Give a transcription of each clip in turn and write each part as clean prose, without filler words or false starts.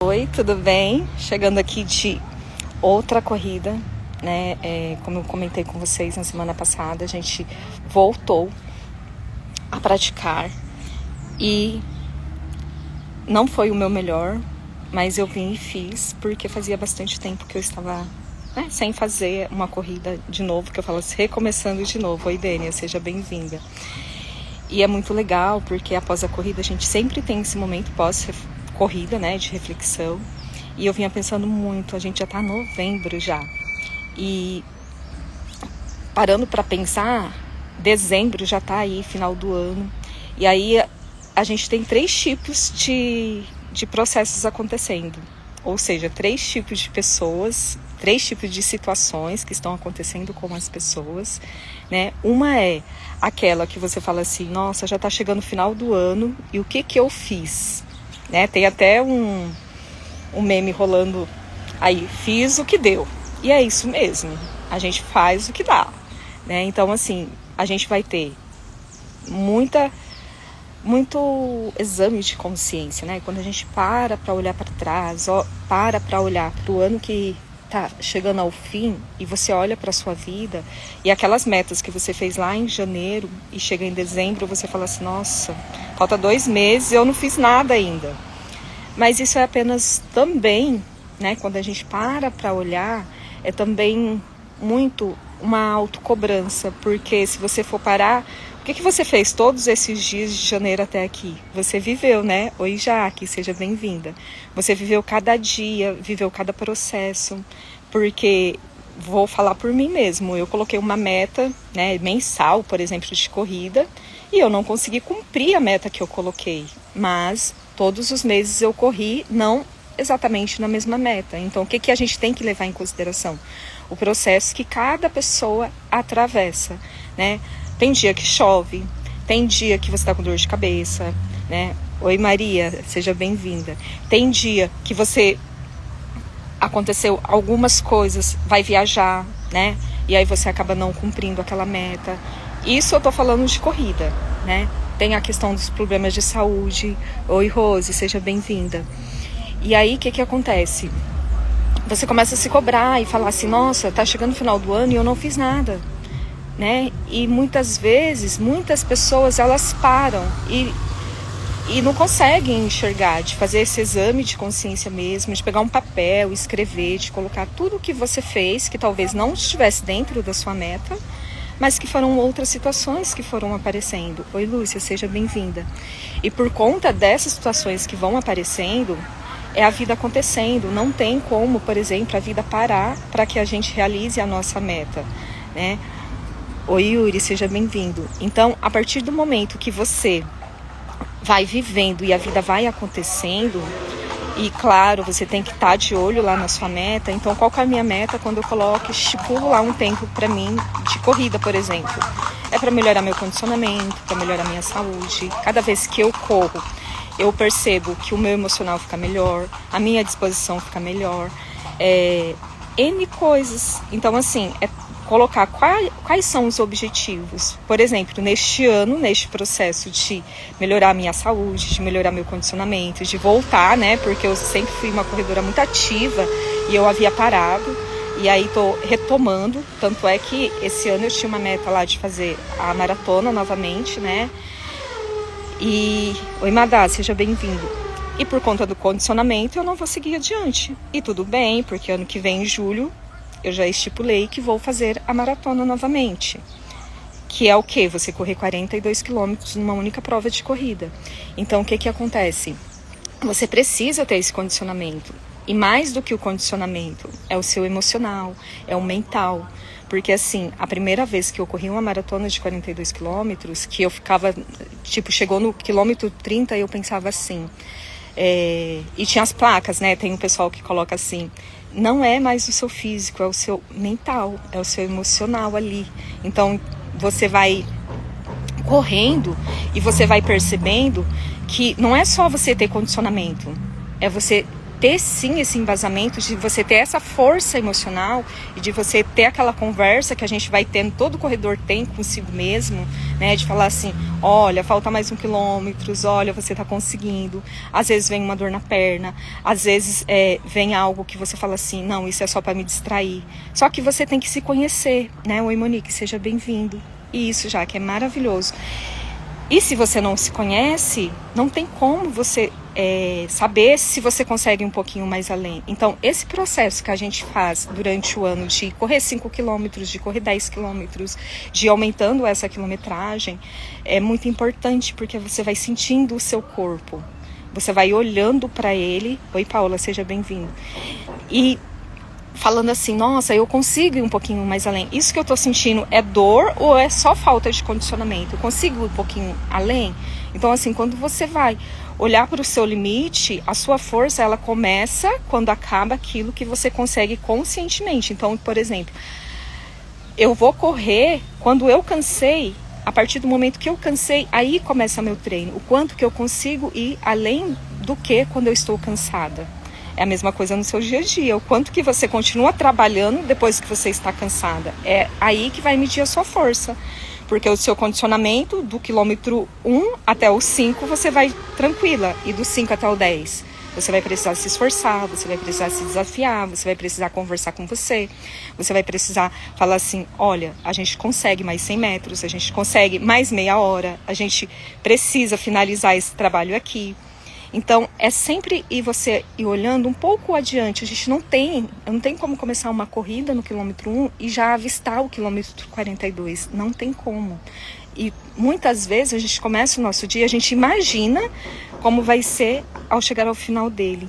Oi, tudo bem? Chegando aqui de outra corrida, né? Como eu comentei com vocês na semana passada, a gente voltou a praticar e não foi o meu melhor, mas eu vim e fiz porque fazia bastante tempo que eu estava sem fazer uma corrida de novo, que eu falo assim, recomeçando de novo. Oi, Dênia, seja bem-vinda. E é muito legal porque após a corrida a gente sempre tem esse momento pós-corrida, né, de reflexão. E eu vinha pensando muito, a gente já tá em novembro já. E parando para pensar, dezembro já tá aí, final do ano. E aí a gente tem 3 tipos de processos acontecendo. Ou seja, 3 tipos de pessoas, 3 tipos de situações que estão acontecendo com as pessoas, né? Uma é aquela que você fala assim, nossa, já tá chegando o final do ano e o que eu fiz? Né? Tem até um meme rolando aí, fiz o que deu. E é isso mesmo, a gente faz o que dá, né? Então, assim, a gente vai ter muito exame de consciência, né? Quando a gente para olhar para trás, para olhar para o ano que tá chegando ao fim e você olha para sua vida e aquelas metas que você fez lá em janeiro e chega em dezembro, você fala assim, nossa, falta 2 meses e eu não fiz nada ainda. Mas isso é apenas também, né? Quando a gente para olhar, é também muito uma autocobrança, porque se você for parar, o que você fez todos esses dias de janeiro até aqui? Você viveu, né? Oi, Jaque, seja bem-vinda. Você viveu cada dia, viveu cada processo, porque vou falar por mim mesmo. Eu coloquei uma meta, né, mensal, por exemplo, de corrida, e eu não consegui cumprir a meta que eu coloquei, mas todos os meses eu corri, não exatamente na mesma meta. Então, o que a gente tem que levar em consideração? O processo que cada pessoa atravessa, né? Tem dia que chove, tem dia que você está com dor de cabeça, né? Oi, Maria, seja bem-vinda. Tem dia que você aconteceu algumas coisas, vai viajar, né? E aí você acaba não cumprindo aquela meta. Isso eu tô falando de corrida, né? Tem a questão dos problemas de saúde. Oi, Rose, seja bem-vinda. E aí, o que acontece? Você começa a se cobrar e falar assim, nossa, tá chegando o final do ano e eu não fiz nada, né? E muitas vezes, muitas pessoas, elas param e não conseguem enxergar, de fazer esse exame de consciência mesmo, de pegar um papel, escrever, de colocar tudo o que você fez, que talvez não estivesse dentro da sua meta, mas que foram outras situações que foram aparecendo. Oi, Lúcia, seja bem-vinda. E por conta dessas situações que vão aparecendo, é a vida acontecendo. Não tem como, por exemplo, a vida parar para que a gente realize a nossa meta, né? Oi, Yuri, seja bem-vindo. Então, a partir do momento que você vai vivendo e a vida vai acontecendo, e claro, você tem que estar de olho lá na sua meta. Então, qual que é a minha meta quando eu coloco, estipulo lá um tempo para mim de corrida, por exemplo? É para melhorar meu condicionamento, para melhorar minha saúde. Cada vez que eu corro, eu percebo que o meu emocional fica melhor, a minha disposição fica melhor, N coisas. Então, assim, é colocar quais são os objetivos. Por exemplo, neste ano, neste processo de melhorar a minha saúde, de melhorar meu condicionamento, de voltar, né? Porque eu sempre fui uma corredora muito ativa e eu havia parado. E aí tô retomando. Tanto é que esse ano eu tinha uma meta lá de fazer a maratona novamente, né? E oi, Madá, seja bem-vindo. E por conta do condicionamento eu não vou seguir adiante. E tudo bem, porque ano que vem, em julho, eu já estipulei que vou fazer a maratona novamente. Que é o quê? Você correr 42 quilômetros numa única prova de corrida. Então, o que acontece? Você precisa ter esse condicionamento. E mais do que o condicionamento, é o seu emocional, é o mental. Porque, assim, a primeira vez que eu corri uma maratona de 42 quilômetros, que eu ficava, chegou no quilômetro 30 e eu pensava assim... E tinha as placas, né? Tem um pessoal que coloca assim, não é mais o seu físico, é o seu mental, é o seu emocional ali. Então você vai correndo e você vai percebendo que não é só você ter condicionamento, é você ter sim esse embasamento, de você ter essa força emocional e de você ter aquela conversa que a gente vai tendo, todo corredor tem consigo mesmo, né? De falar assim, olha, falta mais 1 quilômetro, olha, você tá conseguindo. Às vezes vem uma dor na perna, às vezes vem algo que você fala assim, não, isso é só para me distrair. Só que você tem que se conhecer, né? Oi, Monique, seja bem-vindo. Isso, já que é maravilhoso. E se você não se conhece, não tem como você saber se você consegue um pouquinho mais além. Então, esse processo que a gente faz durante o ano de correr 5 quilômetros, de correr 10 quilômetros, de ir aumentando essa quilometragem, é muito importante, porque você vai sentindo o seu corpo. Você vai olhando para ele. Oi, Paula, seja bem-vindo. E falando assim, nossa, eu consigo ir um pouquinho mais além. Isso que eu tô sentindo é dor ou é só falta de condicionamento? Eu consigo ir um pouquinho além? Então, assim, quando você vai olhar para o seu limite, a sua força, ela começa quando acaba aquilo que você consegue conscientemente. Então, por exemplo, eu vou correr quando eu cansei. A partir do momento que eu cansei, aí começa meu treino. O quanto que eu consigo ir além do que quando eu estou cansada. É a mesma coisa no seu dia a dia. O quanto que você continua trabalhando depois que você está cansada. É aí que vai medir a sua força. Porque o seu condicionamento, do quilômetro 1 até o 5, você vai tranquila. E do 5 até o 10, você vai precisar se esforçar, você vai precisar se desafiar, você vai precisar conversar com você. Você vai precisar falar assim, olha, a gente consegue mais 100 metros, a gente consegue mais meia hora, a gente precisa finalizar esse trabalho aqui. Então, é sempre você ir olhando um pouco adiante. A gente não tem como começar uma corrida no quilômetro 1 e já avistar o quilômetro 42. Não tem como. E muitas vezes a gente começa o nosso dia, a gente imagina como vai ser ao chegar ao final dele.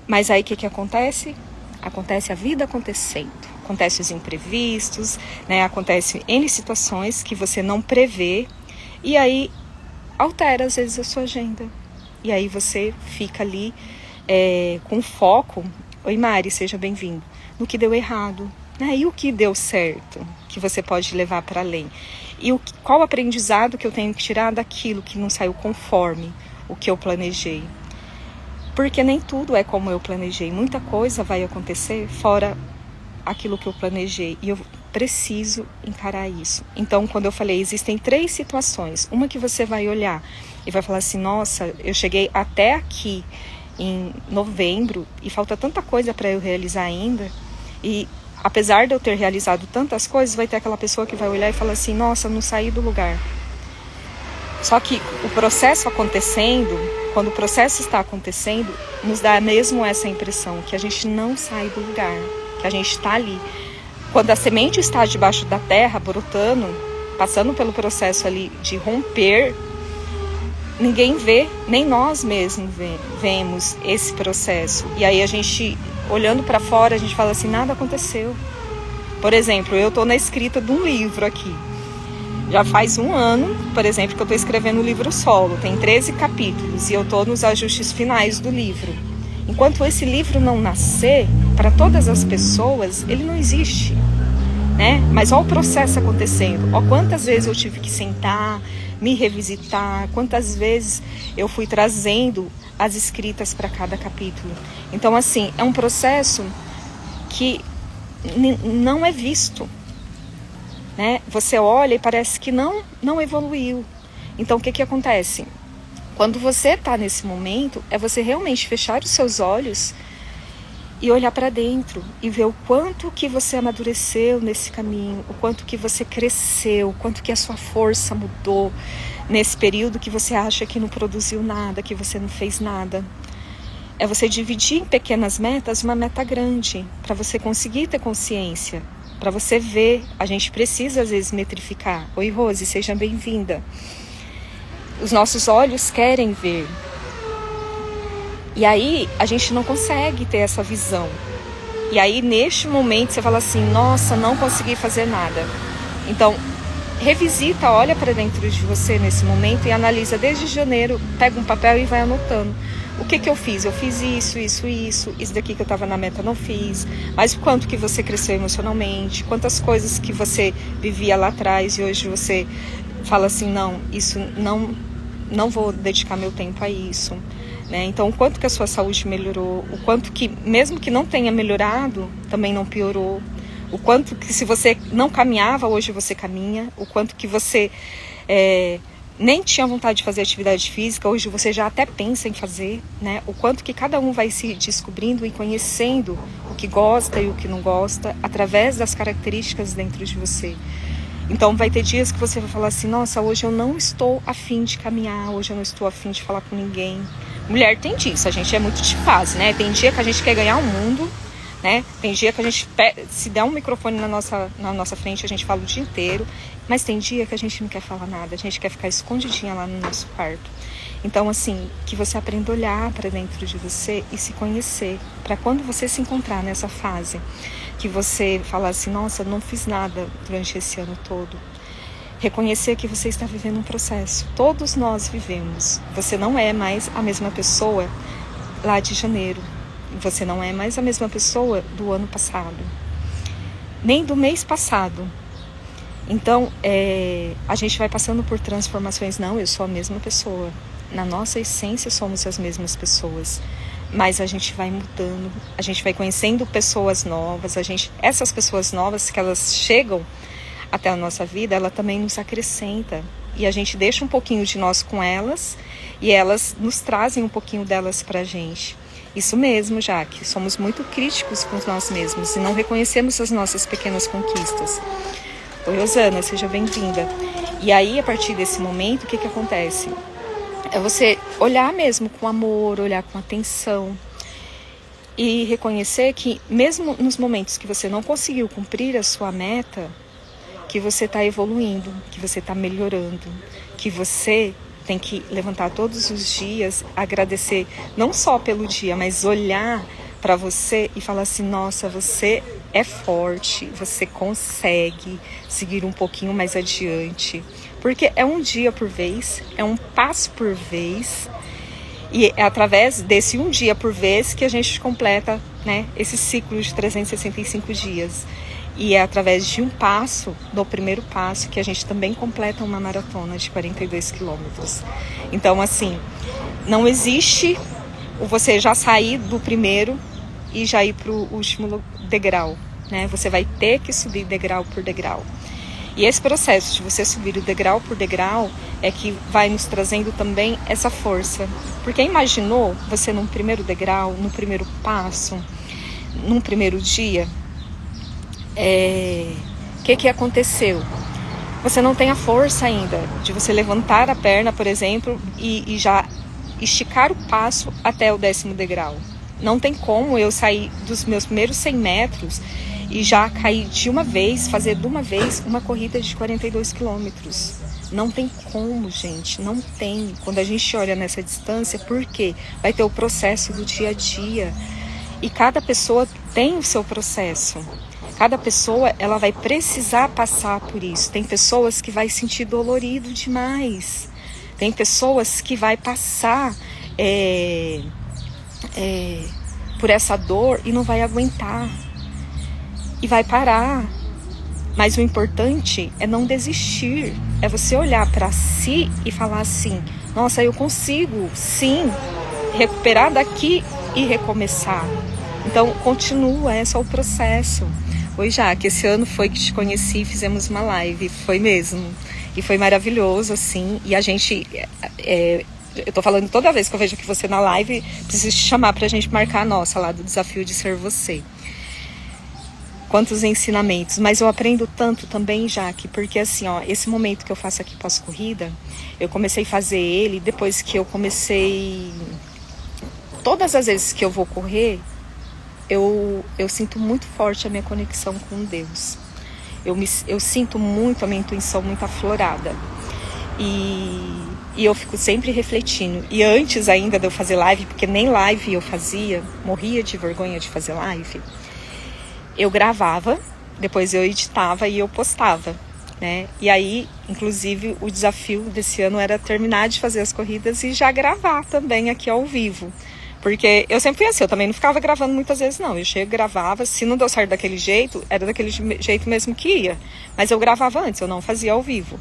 Mas aí o que acontece? Acontece a vida acontecendo. Acontece os imprevistos, né? Acontece N situações que você não prevê. E aí altera às vezes a sua agenda. E aí você fica ali com foco, oi Mari, seja bem-vindo, no que deu errado, né? E o que deu certo, que você pode levar para além. E qual o aprendizado que eu tenho que tirar daquilo que não saiu conforme o que eu planejei. Porque nem tudo é como eu planejei. Muita coisa vai acontecer fora aquilo que eu planejei. E eu preciso encarar isso. Então, quando eu falei, existem 3 situações. Uma que você vai olhar e vai falar assim, nossa, eu cheguei até aqui em novembro e falta tanta coisa para eu realizar ainda. E apesar de eu ter realizado tantas coisas, vai ter aquela pessoa que vai olhar e falar assim, nossa, não saí do lugar. Só que o processo acontecendo, quando o processo está acontecendo, nos dá mesmo essa impressão, que a gente não sai do lugar, que a gente está ali. Quando a semente está debaixo da terra, brotando, passando pelo processo ali de romper, ninguém vê, nem nós mesmos vemos esse processo. E aí a gente, olhando para fora, a gente fala assim, nada aconteceu. Por exemplo, eu estou na escrita de um livro aqui. Já faz 1 ano, por exemplo, que eu estou escrevendo o livro solo. Tem 13 capítulos e eu estou nos ajustes finais do livro. Enquanto esse livro não nascer, para todas as pessoas, ele não existe, né? Mas olha o processo acontecendo. Olha quantas vezes eu tive que sentar, me revisitar, quantas vezes eu fui trazendo as escritas para cada capítulo. Então, assim, é um processo que não é visto, né? Você olha e parece que não evoluiu. Então, o que acontece? Quando você está nesse momento, é você realmente fechar os seus olhos e olhar para dentro e ver o quanto que você amadureceu nesse caminho, o quanto que você cresceu, o quanto que a sua força mudou nesse período que você acha que não produziu nada, que você não fez nada. É você dividir em pequenas metas uma meta grande, para você conseguir ter consciência, para você ver. A gente precisa às vezes metrificar. Oi Rose, seja bem-vinda. Os nossos olhos querem ver. E aí a gente não consegue ter essa visão. E aí neste momento você fala assim, nossa, não consegui fazer nada. Então revisita, olha para dentro de você nesse momento e analisa desde janeiro, pega um papel e vai anotando. O que eu fiz? Eu fiz isso daqui que eu estava na meta não fiz. Mas quanto que você cresceu emocionalmente, quantas coisas que você vivia lá atrás e hoje você fala assim, não, isso não vou dedicar meu tempo a isso. né? Então, o quanto que a sua saúde melhorou, o quanto que, mesmo que não tenha melhorado, também não piorou, o quanto que se você não caminhava, hoje você caminha, o quanto que você nem tinha vontade de fazer atividade física, hoje você já até pensa em fazer, né? O quanto que cada um vai se descobrindo e conhecendo o que gosta e o que não gosta, através das características dentro de você. Então vai ter dias que você vai falar assim, nossa, hoje eu não estou afim de caminhar, hoje eu não estou afim de falar com ninguém. Mulher tem disso, a gente é muito de fase, né? Tem dia que a gente quer ganhar o mundo, né? Tem dia que a gente, se der um microfone na nossa frente, a gente fala o dia inteiro. Mas tem dia que a gente não quer falar nada, a gente quer ficar escondidinha lá no nosso quarto. Então, assim, que você aprenda a olhar para dentro de você e se conhecer, para quando você se encontrar nessa fase, que você falar assim, nossa, não fiz nada durante esse ano todo. Reconhecer que você está vivendo um processo. Todos nós vivemos. Você não é mais a mesma pessoa lá de janeiro. Você não é mais a mesma pessoa do ano passado. Nem do mês passado. Então, a gente vai passando por transformações. Não, eu sou a mesma pessoa. Na nossa essência, somos as mesmas pessoas. Mas a gente vai mudando, a gente vai conhecendo pessoas novas. Essas pessoas novas que elas chegam até a nossa vida, ela também nos acrescenta. E a gente deixa um pouquinho de nós com elas e elas nos trazem um pouquinho delas pra gente. Isso mesmo, Jaque. Somos muito críticos com nós mesmos e não reconhecemos as nossas pequenas conquistas. Oi, Rosana, seja bem-vinda. E aí, a partir desse momento, o que acontece? É você olhar mesmo com amor, olhar com atenção e reconhecer que mesmo nos momentos que você não conseguiu cumprir a sua meta, que você está evoluindo, que você está melhorando, que você tem que levantar todos os dias, agradecer não só pelo dia, mas olhar para você e falar assim, nossa, você é forte, você consegue seguir um pouquinho mais adiante. Porque é um dia por vez, é um passo por vez. E é através desse um dia por vez que a gente completa, né, esse ciclo de 365 dias. E é através de um passo, do primeiro passo, que a gente também completa uma maratona de 42 quilômetros. Então, assim, não existe você já sair do primeiro e já ir para o último degrau, né? Você vai ter que subir degrau por degrau. E esse processo de você subir o degrau por degrau é que vai nos trazendo também essa força. Porque imaginou você num primeiro degrau, no primeiro passo, num primeiro dia, que aconteceu? Você não tem a força ainda de você levantar a perna, por exemplo, e já esticar o passo até o 10º degrau. Não tem como eu sair dos meus primeiros 100 metros e já cair de uma vez, fazer de uma vez uma corrida de 42 quilômetros. Não tem como, gente, não tem. Quando a gente olha nessa distância, por quê? Vai ter o processo do dia a dia. E cada pessoa tem o seu processo. Cada pessoa, ela vai precisar passar por isso. Tem pessoas que vai sentir dolorido demais. Tem pessoas que vai passar por essa dor e não vai aguentar. E vai parar. Mas o importante é não desistir. É você olhar para si e falar assim, nossa, eu consigo, sim, recuperar daqui e recomeçar. Então, continua, esse é o processo. Oi, Jaque, esse ano foi que te conheci e fizemos uma live, foi mesmo. E foi maravilhoso, assim, e a gente... eu tô falando toda vez que eu vejo aqui você na live, preciso te chamar pra gente marcar a nossa lá do Desafio de Ser Você. Quantos ensinamentos, mas eu aprendo tanto também, Jaque, porque assim, ó, esse momento que eu faço aqui pós-corrida, eu comecei a fazer ele depois que eu comecei... Todas as vezes que eu vou correr, eu sinto muito forte a minha conexão com Deus. Eu sinto muito a minha intuição muito aflorada. E eu fico sempre refletindo. E antes ainda de eu fazer live, porque nem live eu fazia, morria de vergonha de fazer live, eu gravava, depois eu editava e eu postava, né? E aí, inclusive, o desafio desse ano era terminar de fazer as corridas e já gravar também aqui ao vivo. Porque eu sempre fui assim, eu também não ficava gravando muitas vezes não. Eu chego, gravava, se não deu certo daquele jeito, era daquele jeito mesmo que ia. Mas eu gravava antes, eu não fazia ao vivo,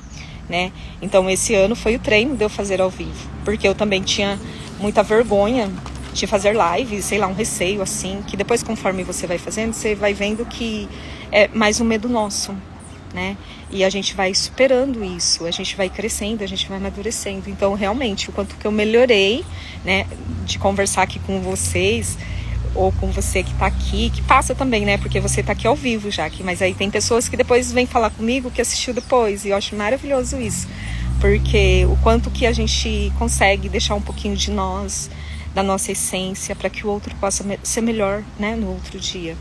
né? Então esse ano foi o treino de eu fazer ao vivo. Porque eu também tinha muita vergonha de fazer live, sei lá, um receio assim, que depois conforme você vai fazendo, você vai vendo que é mais um medo nosso, né? E a gente vai superando isso, a gente vai crescendo, a gente vai amadurecendo. Então, realmente, o quanto que eu melhorei, né, de conversar aqui com vocês, ou com você que tá aqui, que passa também, né, porque você tá aqui ao vivo já, mas aí tem pessoas que depois vêm falar comigo, que assistiu depois, e eu acho maravilhoso isso, porque o quanto que a gente consegue deixar um pouquinho de nós, da nossa essência, para que o outro possa ser melhor, né, no outro dia.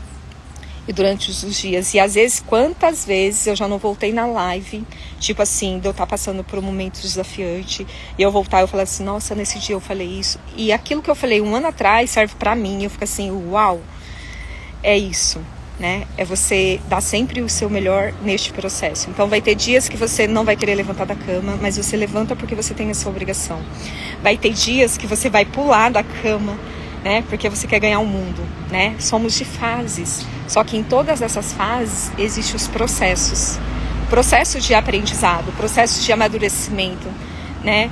E durante os dias, e às vezes, quantas vezes eu já não voltei na live, tipo assim, de eu estar passando por um momento desafiante, e eu voltar e eu falar assim, nossa, nesse dia eu falei isso, e aquilo que eu falei um ano atrás serve pra mim, eu fico assim, uau, é isso, né? É você dar sempre o seu melhor neste processo. Então vai ter dias que você não vai querer levantar da cama, mas você levanta porque você tem a sua obrigação. Vai ter dias que você vai pular da cama, né? Porque você quer ganhar o mundo, né? Somos de fases. Só que em todas essas fases existem os processos. Processo de aprendizado, processo de amadurecimento, né?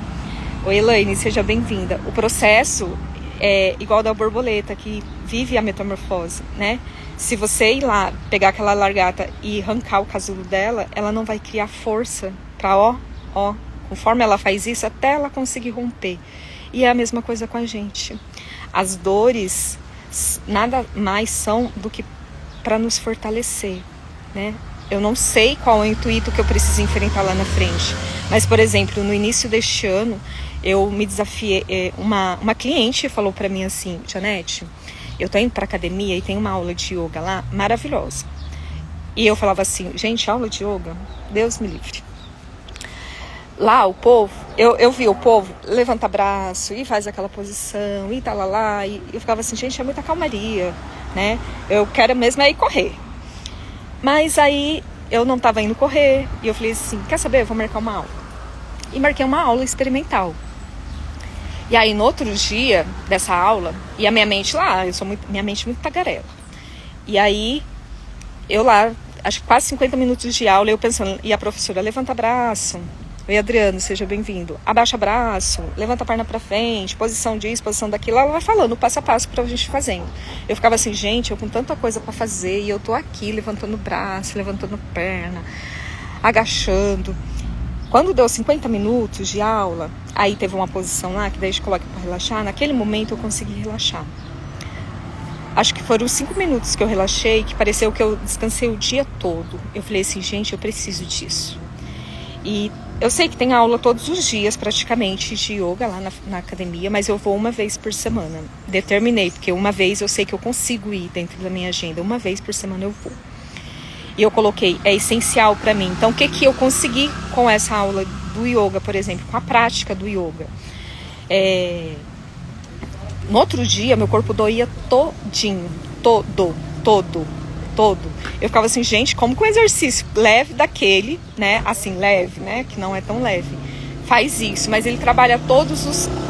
Oi, Elaine, seja bem-vinda. O processo é igual da borboleta, que vive a metamorfose, né? Se você ir lá, pegar aquela largata e arrancar o casulo dela, ela não vai criar força para, conforme ela faz isso, até ela conseguir romper. E é a mesma coisa com a gente. As dores nada mais são do que para nos fortalecer, né? Eu não sei qual é o intuito que eu preciso enfrentar lá na frente. Mas, por exemplo, no início deste ano, eu me desafiei. Uma cliente falou para mim assim, Janete, eu tô indo pra academia e tem uma aula de yoga lá, maravilhosa. E eu falava assim, gente, aula de yoga? Deus me livre. Lá o povo, eu vi o povo levanta braço e faz aquela posição e tá lá, e eu ficava assim, gente, é muita calmaria, né? Eu quero mesmo é ir correr. Mas aí eu não tava indo correr e eu falei assim, quer saber, eu vou marcar uma aula. E marquei uma aula experimental. E aí no outro dia dessa aula, e a minha mente lá, minha mente muito tagarela. E aí eu lá, acho que quase 50 minutos de aula, eu pensando, e a professora levanta braço. Oi, Adriano, seja bem-vindo. Abaixa braço, levanta a perna pra frente, posição disso, posição daquilo. Ela vai falando passo a passo pra gente fazendo. Eu ficava assim, gente, eu com tanta coisa pra fazer e eu tô aqui levantando braço, levantando perna, agachando. Quando deu 50 minutos de aula, aí teve uma posição lá que daí a gente coloca pra relaxar. Naquele momento eu consegui relaxar. Acho que foram 5 minutos que eu relaxei, que pareceu que eu descansei o dia todo. Eu falei assim, gente, eu preciso disso. E eu sei que tem aula todos os dias, praticamente, de yoga lá na academia, mas eu vou uma vez por semana. Determinei, porque uma vez eu sei que eu consigo ir dentro da minha agenda. Uma vez por semana eu vou. E eu coloquei, é essencial para mim. Então, o que eu consegui com essa aula do yoga, por exemplo, com a prática do yoga? No outro dia, meu corpo doía todinho, todo. Eu ficava assim, gente, como que um exercício leve daquele, né, assim, leve, né, que não é tão leve, faz isso, mas ele trabalha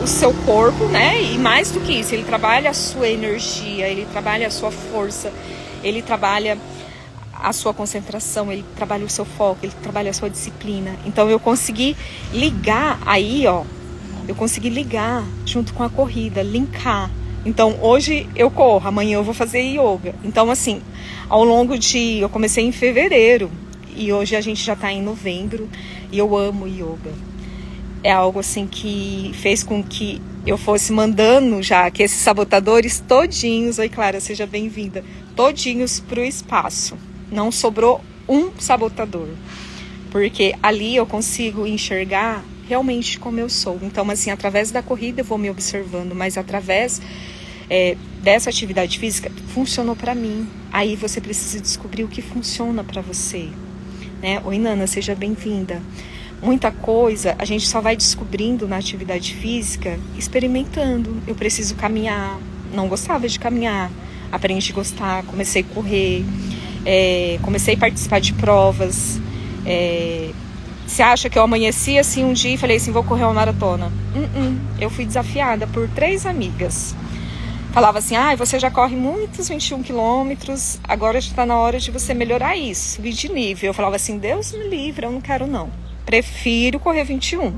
o seu corpo, né, e mais do que isso, ele trabalha a sua energia, ele trabalha a sua força, ele trabalha a sua concentração, ele trabalha o seu foco, ele trabalha a sua disciplina. Então eu consegui ligar aí, eu consegui ligar junto com a corrida, linkar. Então hoje eu corro, amanhã eu vou fazer yoga. Então assim, ao longo eu comecei em fevereiro e hoje a gente já está em novembro e eu amo yoga. É algo assim que fez com que eu fosse mandando já que esses sabotadores todinhos, oi Clara, seja bem-vinda, todinhos pro espaço. Não sobrou um sabotador, porque ali eu consigo enxergar realmente como eu sou. Então assim, através da corrida eu vou me observando, mas através dessa atividade física funcionou para mim. Aí você precisa descobrir o que funciona para você, né? Oi Nana, seja bem-vinda. Muita coisa a gente só vai descobrindo na atividade física experimentando. Eu preciso caminhar, não gostava de caminhar, aprendi a gostar, comecei a correr, comecei a participar de provas. Você acha que eu amanheci assim um dia e falei assim, vou correr uma maratona? Eu fui desafiada por 3 amigas. Falava assim, você já corre muitos 21 quilômetros, agora já está na hora de você melhorar isso, subir de nível. Eu falava assim, Deus me livre, eu não quero não. Prefiro correr 21.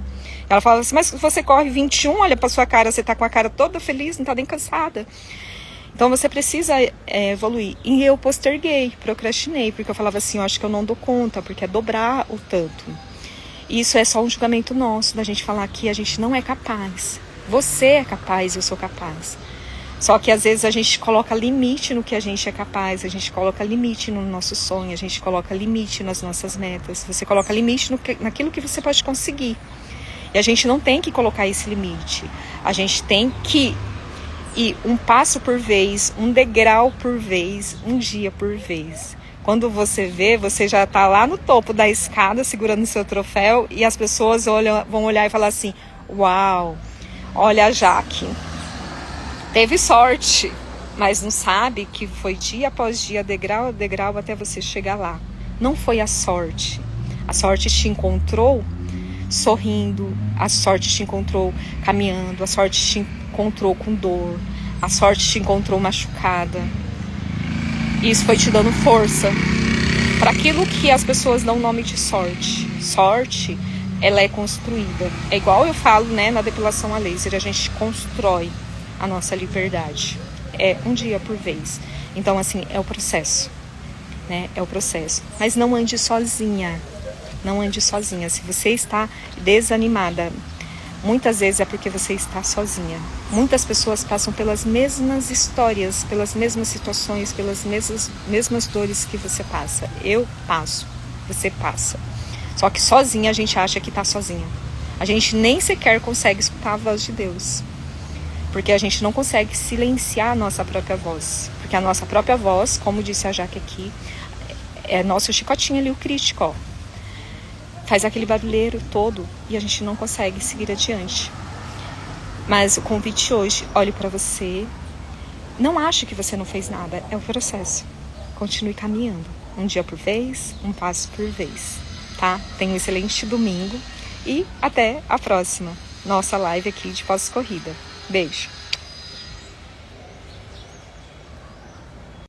Ela falava assim, mas você corre 21, olha pra sua cara, você tá com a cara toda feliz, não tá nem cansada. Então você precisa evoluir. E eu posterguei, procrastinei, porque eu falava assim, eu acho que eu não dou conta, porque é dobrar o tanto. E isso é só um julgamento nosso, da gente falar que a gente não é capaz. Você é capaz, eu sou capaz. Só que às vezes a gente coloca limite no que a gente é capaz, a gente coloca limite no nosso sonho, a gente coloca limite nas nossas metas, você coloca limite naquilo que você pode conseguir. E a gente não tem que colocar esse limite, a gente tem que ir um passo por vez, um degrau por vez, um dia por vez. Quando você vê, você já está lá no topo da escada segurando o seu troféu e as pessoas vão olhar e falar assim, uau, olha a Jaque. Teve sorte, mas não sabe que foi dia após dia, degrau a degrau, até você chegar lá. Não foi a sorte. A sorte te encontrou sorrindo, a sorte te encontrou caminhando, a sorte te encontrou com dor, a sorte te encontrou machucada. E isso foi te dando força para aquilo que as pessoas dão nome de sorte. Sorte, ela é construída. É igual eu falo, né, na depilação a laser, a gente constrói a nossa liberdade. É um dia por vez. Então, assim, é o processo, né? É o processo. Mas não ande sozinha. Não ande sozinha. Se você está desanimada, muitas vezes é porque você está sozinha. Muitas pessoas passam pelas mesmas histórias, pelas mesmas situações, pelas mesmas dores que você passa. Eu passo, você passa. Só que sozinha a gente acha que está sozinha. A gente nem sequer consegue escutar a voz de Deus. Porque a gente não consegue silenciar a nossa própria voz. Porque a nossa própria voz, como disse a Jaque aqui, é nosso chicotinho ali, o crítico, ó. Faz aquele barulheiro todo e a gente não consegue seguir adiante. Mas o convite hoje, olhe para você. Não ache que você não fez nada, é o processo. Continue caminhando. Um dia por vez, um passo por vez. Tá? Tenha um excelente domingo e até a próxima. Nossa live aqui de pós-corrida. Beijo.